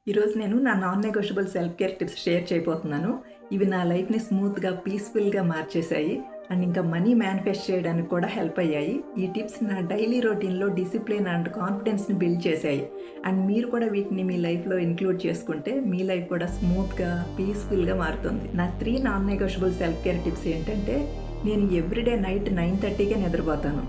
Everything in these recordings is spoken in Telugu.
ఈరోజు నేను నా non negotiable self care tips share చేయబోతున్నాను. ఇవి నా లైఫ్‌ని స్మూత్‌గా, పీస్‌ఫుల్‌గా మార్చేశాయి. అండ్ ఇంకా మనీ మేనిఫెస్ట్ చేయడానికి కూడా హెల్ప్ అయ్యాయి. ఈ టిప్స్ నా డైలీ రొటీన్‌లో డిసిప్లిన్ అండ్ కాన్ఫిడెన్స్‌ని బిల్డ్ చేశాయి. అండ్ మీరు కూడా వీటిని మీ లైఫ్‌లో ఇంక్లూడ్ చేసుకుంటే మీ లైఫ్ కూడా స్మూత్‌గా, పీస్‌ఫుల్‌గా మారుతుంది. నా 3 non negotiable self care tips ఏంటంటే, నేను ఎవ్రీడే నైట్ 9:30కే నిద్రపోతాను.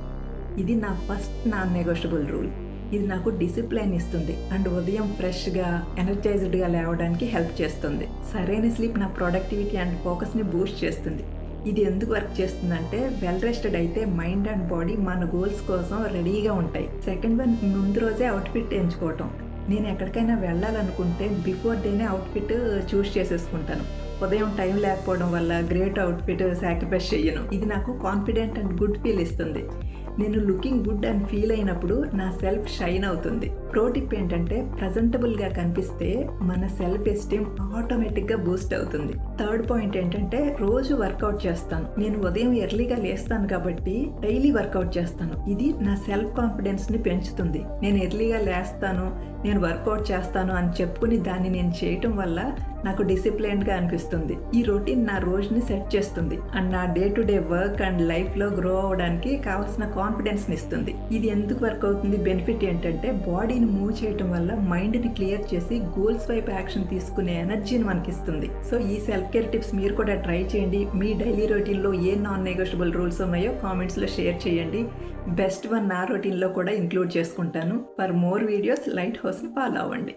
ఇది నా ఫస్ట్ నాన్ నెగోషియబుల్ రూల్. ఇది నాకు డిసిప్లైన్ ఇస్తుంది అండ్ ఉదయం ఫ్రెష్గా ఎనర్జైజ్డ్గా లేవడానికి హెల్ప్ చేస్తుంది. సరైన స్లీప్ నా ప్రొడక్టివిటీ అండ్ ఫోకస్ని బూస్ట్ చేస్తుంది. ఇది ఎందుకు వర్క్ చేస్తుందంటే, వెల్ రెస్టెడ్ అయితే మైండ్ అండ్ బాడీ మన గోల్స్ కోసం రెడీగా ఉంటాయి. సెకండ్ వన్, ముందు రోజే అవుట్ఫిట్ ఎంచుకోవటం. నేను ఎక్కడికైనా వెళ్ళాలనుకుంటే బిఫోర్ డేనే అవుట్ఫిట్ చూస్ చేసేసుకుంటాను. ఉదయం టైం లేకపోవడం వల్ల గ్రేట్ అవుట్ఫిట్ సాక్రిఫైస్ చెయ్యను. ఇది నాకు కాన్ఫిడెంట్ అండ్ గుడ్ ఫీల్ ఇస్తుంది. నేను లుకింగ్ గుడ్ అండ్ ఫీల్ అయినప్పుడు నా సెల్ఫ్ షైన్ అవుతుంది. ప్రో టిప్ ఏంటంటే, ప్రజెంటబుల్గా కనిపిస్తే మన సెల్ఫ్ ఎస్టీమ్ ఆటోమేటిక్గా బూస్ట్ అవుతుంది. థర్డ్ పాయింట్ ఏంటంటే, రోజు వర్కౌట్ చేస్తాను. నేను ఉదయం ఎర్లీగా లేస్తాను కాబట్టి డైలీ వర్కౌట్ చేస్తాను. ఇది నా సెల్ఫ్ కాన్ఫిడెన్స్ని పెంచుతుంది. నేను ఎర్లీగా లేస్తాను, నేను వర్కౌట్ చేస్తాను అని చెప్పుకుని దాన్ని నేను చేయటం వల్ల నాకు డిసిప్లైన్డ్గా అనిపిస్తుంది. ఈ రొటీన్ నా రోజుని సెట్ చేస్తుంది అండ్ నా day to day work and లైఫ్లో గ్రో అవ్వడానికి కావాల్సిన కాన్ఫిడెన్స్ని ఇస్తుంది. ఇది ఎందుకు వర్క్ అవుతుంది? బెనిఫిట్ ఏంటంటే, బాడీని మూవ్ చేయటం వల్ల మైండ్ని క్లియర్ చేసి గోల్స్ వైపు యాక్షన్ తీసుకునే ఎనర్జీని మనకి ఇస్తుంది. సో ఈ సెల్ఫ్ కేర్ టిప్స్ మీరు కూడా ట్రై చేయండి. మీ డైలీ రొటీన్లో ఏ నాన్ నెగోషియబుల్ రూల్స్ ఉన్నాయో కామెంట్స్లో షేర్ చేయండి. బెస్ట్ వన్ నా రొటీన్లో కూడా ఇంక్లూడ్ చేసుకుంటాను. ఫర్ మోర్ వీడియోస్ లైట్ హౌస్ని ఫాలో అవ్వండి.